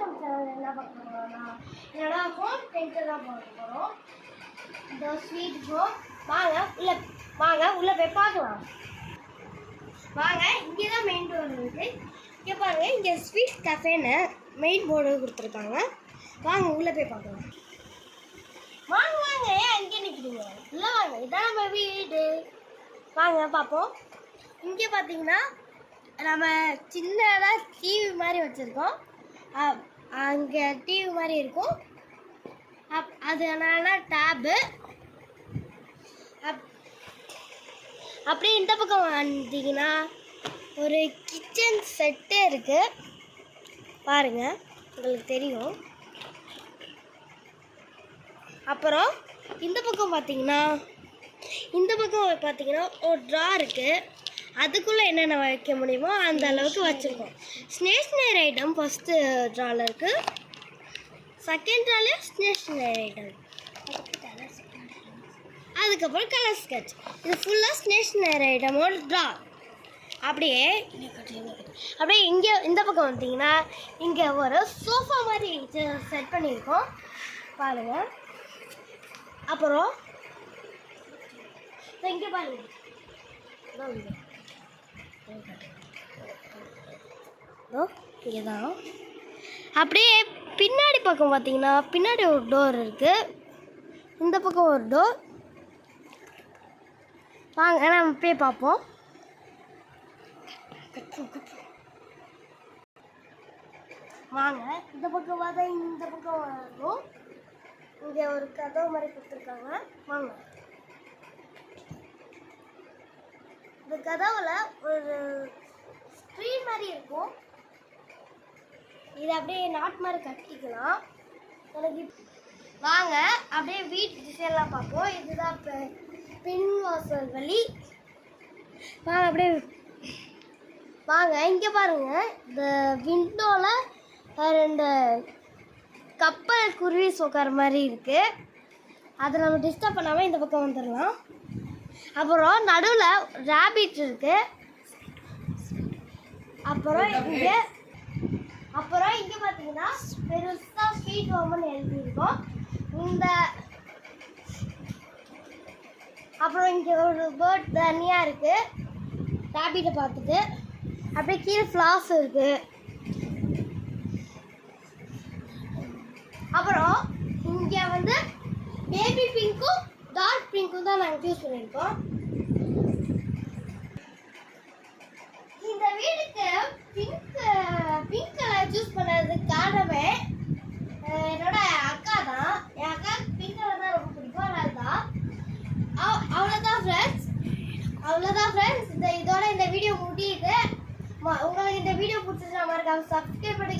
நம்ம சேனல் என்ன பார்க்க போறோம்னா என்னோட ஹோம் டென்ட் தான் பார்க்க போறோம். இந்த ஸ்வீட் ஹோம் வாங்க உள்ள போய் பார்க்கலாம். வாங்க, இங்கே தான் மெயின் டோர் இருக்கு. இங்கே பாருங்க, இங்கே ஸ்வீட் கஃபேன்னு மெயின் போர்டு கொடுத்துருக்காங்க. வாங்க உள்ள போய் பார்க்கலாம். வாங்க ஏன் அங்கே நிற்கிறீங்க? இல்லை வாங்க, இதான் நம்ம வீடு. வாங்க பார்ப்போம். இங்கே பார்த்தீங்கன்னா நம்ம சின்னதாக டிவி மாதிரி வச்சுருக்கோம். அங்கே டிவி மாதிரி இருக்கும். அது என்னன்னா டேபு. அப்படியே இந்த பக்கம் வந்தீங்கன்னா ஒரு கிச்சன் செட்டே இருக்குது. பாருங்கள், உங்களுக்கு தெரியும். அப்புறம் இந்த பக்கம் பார்த்தீங்கன்னா ஒரு ட்ரா இருக்குது. அதுக்குள்ளே என்னென்ன வைக்க முடியுமோ அந்த அளவுக்கு வச்சுருக்கோம். ஸ்டேஷ்னரி ஐட்டம் ஃபஸ்ட்டு ட்ராவில் இருக்குது. செகண்ட் ட்ராலே ஸ்டேஷ்னரி ஐட்டம், அதுக்கப்புறம் கலர் ஸ்கெட்ச். இது ஃபுல்லாக ஸ்டேஷ்னரி ஐட்டமோட ட்ரா. அப்படியே இங்கே இந்த பக்கம் வந்தீங்கன்னா இங்கே ஒரு சோஃபா மாதிரி செட் பண்ணியிருக்கோம் பாருங்கள். அப்புறம் இங்கே பாருங்கள், இங்கே தான். அப்படியே பின்னாடி பக்கம் பார்த்தீங்கன்னா பின்னாடி ஒரு டோர் இருக்குது. இந்த பக்கம் ஒரு டோர். வாங்க நம்ம போய் பார்ப்போம். வாங்க, இந்த பக்கம் பார்த்தா இந்த பக்கம் வரும். இங்கே ஒரு கதவு மாதிரி கொடுத்துருக்காங்க. வாங்க, இந்த கதவுல ஒரு ஸ்க்ரீன் மாதிரி இருக்கும். இதை அப்படியே நாட் மாதிரி கட்டிக்கலாம். எனக்கு வாங்க அப்படியே வீட்டு டிசைன்லாம் பார்ப்போம். இதுதான் பின் வாசல் வழி. வாங்க அப்படியே வாங்க. இங்கே பாருங்கள், இந்த விண்டோவில் ரெண்டு கப்பல் குருவி உட்கார மாதிரி இருக்குது. அதை நம்ம டிஸ்டர்ப் பண்ணாமல் இந்த பக்கம் வந்துடலாம். அப்புறம் நடுவில் ரேபிட் இருக்குது. அப்புறம் இங்கே பார்த்தீங்கன்னா பெருசாக ஸ்வீட் ஹோம்னு எழுதியிருக்கோம். அப்புறம் இங்கே ஒரு பேர்ட் தனியாக இருக்குது ரேபிட்டை பார்த்துட்டு. அப்படியே கீழே ஃப்ளாஸ் இருக்குது. அப்புறம் இங்கே வந்து பேபி பிங்க்கும் டார்க் பிங்க்கும் தான் நாங்கள் சூஸ் பண்ணியிருக்கோம். இந்த வீடுக்கு பிங்க் கலர் சூஸ் பண்ணதுக்கு காரணமே என்னோட அக்கா தான். என் அக்கா பிங்க் கலர் தான் ரொம்ப பிடிக்கும். அதனால்தான். அவ்வளோதான் ஃப்ரெண்ட்ஸ், இதோட இந்த வீடியோ முடியுது. உங்களுக்கு இந்த வீடியோ பிடிச்சிருந்தா மறக்காம சப்ஸ்கிரைப் பண்ணி